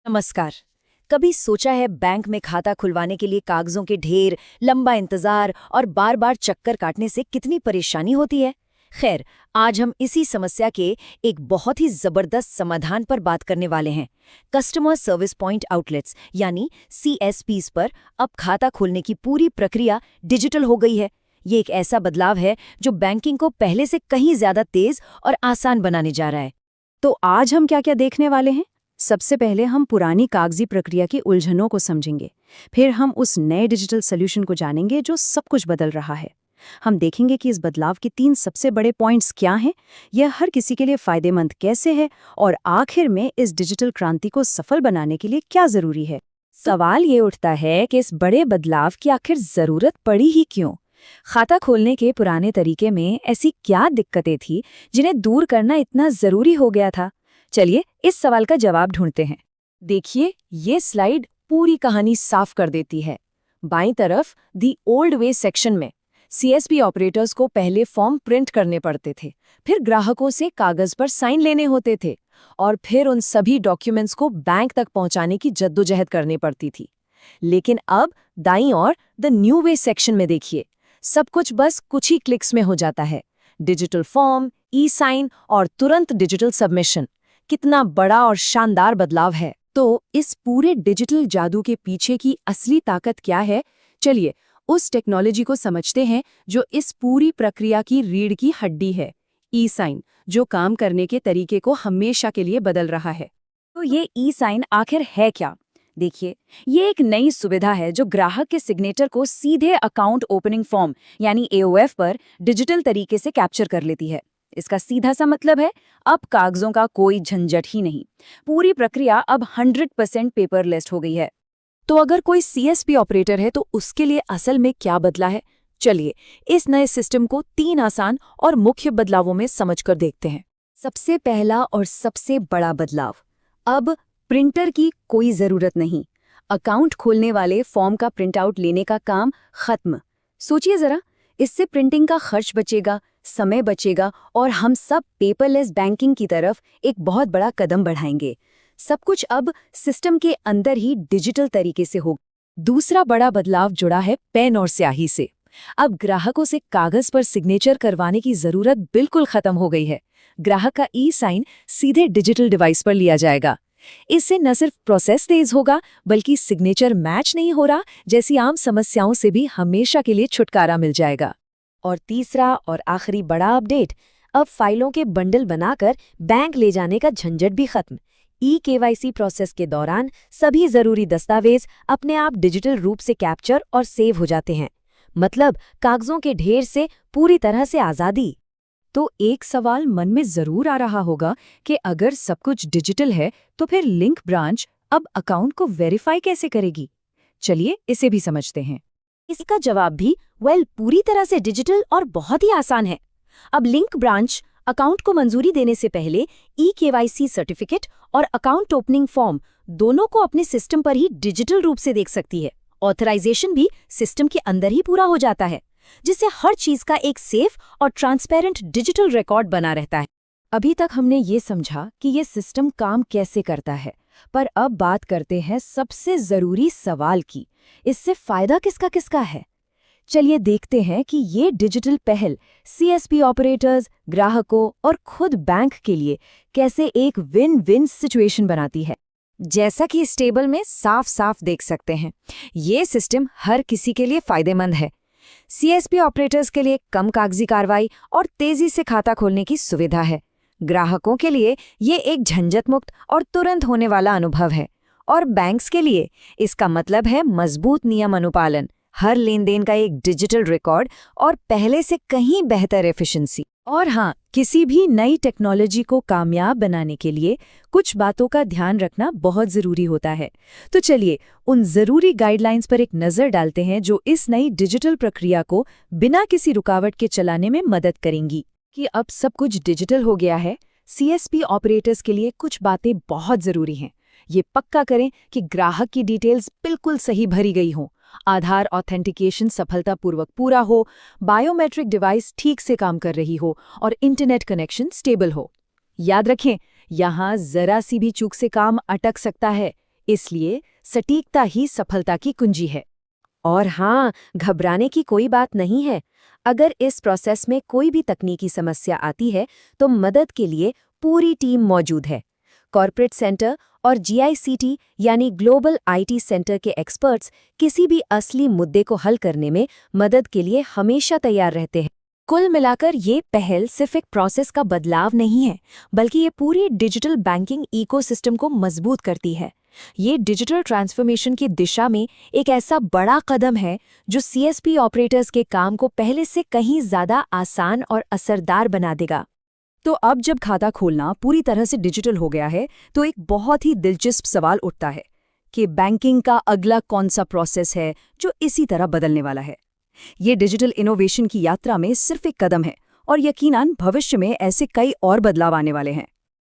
नमस्कार। कभी सोचा है बैंक में खाता खुलवाने के लिए कागजों के ढेर, लंबा इंतजार और बार बार चक्कर काटने से कितनी परेशानी होती है? खैर, आज हम इसी समस्या के एक बहुत ही जबरदस्त समाधान पर बात करने वाले हैं। कस्टमर सर्विस पॉइंट आउटलेट्स यानी CSPs पर अब खाता खोलने की पूरी प्रक्रिया डिजिटल हो गई है। ये एक ऐसा बदलाव है जो बैंकिंग को पहले से कहीं ज्यादा तेज और आसान बनाने जा रहा है। तो आज हम क्या क्या देखने वाले हैं? सबसे पहले हम पुरानी कागजी प्रक्रिया की उलझनों को समझेंगे। फिर हम उस नए डिजिटल सॉल्यूशन को जानेंगे जो सब कुछ बदल रहा है। हम देखेंगे कि इस बदलाव के 3 सबसे बड़े पॉइंट्स क्या हैं, यह हर किसी के लिए फायदेमंद कैसे है और आखिर में इस डिजिटल क्रांति को सफल बनाने के लिए क्या जरूरी है। सवाल ये उठता है कि इस बड़े बदलाव की आखिर जरूरत पड़ी ही क्यों? खाता खोलने के पुराने तरीके में ऐसी क्या दिक्कतें थी जिन्हें दूर करना इतना जरूरी हो गया था? चलिए इस सवाल का जवाब ढूंढते हैं। देखिए, ये स्लाइड पूरी कहानी साफ कर देती है। बाईं तरफ दी ओल्ड वे सेक्शन में CSP ऑपरेटर्स को पहले फॉर्म प्रिंट करने पड़ते थे, फिर ग्राहकों से कागज पर साइन लेने होते थे और फिर उन सभी डॉक्यूमेंट्स को बैंक तक पहुंचाने की जद्दोजहद करनी पड़ती थी। लेकिन अब दाईं ओर द न्यू वे सेक्शन में देखिए, सब कुछ बस कुछ ही क्लिक्स में हो जाता है। डिजिटल फॉर्म, ई-साइन और तुरंत डिजिटल सबमिशन। कितना बड़ा और शानदार बदलाव है। तो इस पूरे डिजिटल जादू के पीछे की असली ताकत क्या है? चलिए उस टेक्नोलॉजी को समझते हैं जो इस पूरी प्रक्रिया की रीढ़ की हड्डी है। ई-साइन, जो काम करने के तरीके को हमेशा के लिए बदल रहा है। तो ये ई-साइन आखिर है क्या? देखिए, ये एक नई सुविधा है जो ग्राहक के सिग्नेचर को सीधे अकाउंट ओपनिंग फॉर्म यानी AOF पर डिजिटल तरीके से कैप्चर कर लेती है। इसका सीधा सा मतलब है, अब कागजों का कोई झंझट ही नहीं। पूरी प्रक्रिया अब 100% पेपरलेस हो गई है। तो अगर कोई CSP ऑपरेटर है तो उसके लिए असल में क्या बदला है? चलिए इस नए सिस्टम को 3 आसान और मुख्य बदलावों में समझकर देखते हैं। सबसे पहला और सबसे बड़ा बदलाव, अब प्रिंटर की कोई जरूरत नहीं। अकाउंट खोलने वाले फॉर्म का प्रिंटआउट लेने का काम खत्म। सोचिए जरा, इससे प्रिंटिंग का खर्च बचेगा, समय बचेगा और हम सब पेपरलेस बैंकिंग की तरफ एक बहुत बड़ा कदम बढ़ाएंगे। सब कुछ अब सिस्टम के अंदर ही डिजिटल तरीके से होगा। दूसरा बड़ा बदलाव जुड़ा है पेन और स्याही से। अब ग्राहकों से कागज पर सिग्नेचर करवाने की जरूरत बिल्कुल खत्म हो गई है। ग्राहक का ई-साइन सीधे डिजिटल डिवाइस पर लिया जाएगा। इससे न सिर्फ प्रोसेस तेज होगा, बल्कि सिग्नेचर मैच नहीं हो रहा जैसी आम समस्याओं से भी हमेशा के लिए छुटकारा मिल जाएगा। और तीसरा और आखिरी बड़ा अपडेट, अब फाइलों के बंडल बनाकर बैंक ले जाने का झंझट भी खत्म। KYC प्रोसेस के दौरान सभी जरूरी दस्तावेज अपने आप डिजिटल रूप से कैप्चर और सेव हो जाते हैं। मतलब कागजों के ढेर से पूरी तरह से आज़ादी। तो एक सवाल मन में जरूर आ रहा होगा कि अगर सब कुछ डिजिटल है तो फिर लिंक ब्रांच अब अकाउंट को वेरीफाई कैसे करेगी? चलिए इसे भी समझते हैं। इसका जवाब भी पूरी तरह से डिजिटल और बहुत ही आसान है। अब लिंक ब्रांच अकाउंट को मंजूरी देने से पहले KYC सर्टिफिकेट और अकाउंट ओपनिंग फॉर्म दोनों को अपने सिस्टम पर ही डिजिटल रूप से देख सकती है। ऑथराइजेशन भी सिस्टम के अंदर ही पूरा हो जाता है, जिससे हर चीज का एक सेफ और ट्रांसपेरेंट डिजिटल रिकॉर्ड बना रहता है। अभी तक हमने ये समझा कि ये सिस्टम काम कैसे करता है, पर अब बात करते हैं सबसे जरूरी सवाल की, इससे फायदा किसका किसका है? चलिए देखते हैं कि ये डिजिटल पहल CSP ऑपरेटर्स, ग्राहकों और खुद बैंक के लिए कैसे एक विन विन सिचुएशन बनाती है। जैसा कि इस टेबल में साफ साफ देख सकते हैं, ये सिस्टम हर किसी के लिए फायदेमंद है। CSP ऑपरेटर्स के लिए कम कागजी कार्रवाई और तेजी से खाता खोलने की सुविधा है। ग्राहकों के लिए ये एक झंझट मुक्त और तुरंत होने वाला अनुभव है। और बैंक्स के लिए इसका मतलब है मजबूत नियम अनुपालन, हर लेन देन का एक डिजिटल रिकॉर्ड और पहले से कहीं बेहतर एफिशिएंसी। और हाँ, किसी भी नई टेक्नोलॉजी को कामयाब बनाने के लिए कुछ बातों का ध्यान रखना बहुत ज़रूरी होता है। तो चलिए उन ज़रूरी गाइडलाइंस पर एक नज़र डालते हैं जो इस नई डिजिटल प्रक्रिया को बिना किसी रुकावट के चलाने में मदद करेंगी। कि अब सब कुछ डिजिटल हो गया है, CSP ऑपरेटर्स के लिए कुछ बातें बहुत ज़रूरी हैं। ये पक्का करें कि ग्राहक की डिटेल्स बिल्कुल सही भरी गई हों, आधार ऑथेंटिकेशन सफलतापूर्वक पूरा हो, बायोमेट्रिक डिवाइस ठीक से काम कर रही हो और इंटरनेट कनेक्शन स्टेबल हो। याद रखें, यहाँ जरा सी भी चूक से काम अटक सकता है, इसलिए सटीकता ही सफलता की कुंजी है। और हाँ, घबराने की कोई बात नहीं है। अगर इस प्रोसेस में कोई भी तकनीकी समस्या आती है तो मदद के लिए पूरी टीम मौजूद है। कॉर्पोरेट सेंटर और GICT यानी ग्लोबल IT सेंटर के एक्सपर्ट्स किसी भी असली मुद्दे को हल करने में मदद के लिए हमेशा तैयार रहते हैं। कुल मिलाकर ये पहल सिर्फ एक प्रोसेस का बदलाव नहीं है, बल्कि ये पूरी डिजिटल बैंकिंग इकोसिस्टम को मजबूत करती है। ये डिजिटल ट्रांसफॉर्मेशन की दिशा में एक ऐसा बड़ा कदम है जो CSP ऑपरेटर्स के काम को पहले से कहीं ज़्यादा आसान और असरदार बना देगा। तो अब जब खाता खोलना पूरी तरह से डिजिटल हो गया है तो एक बहुत ही दिलचस्प सवाल उठता है कि बैंकिंग का अगला कौन सा प्रोसेस है जो इसी तरह बदलने वाला है। ये डिजिटल इनोवेशन की यात्रा में सिर्फ एक कदम है और यकीनन भविष्य में ऐसे कई और बदलाव आने वाले हैं।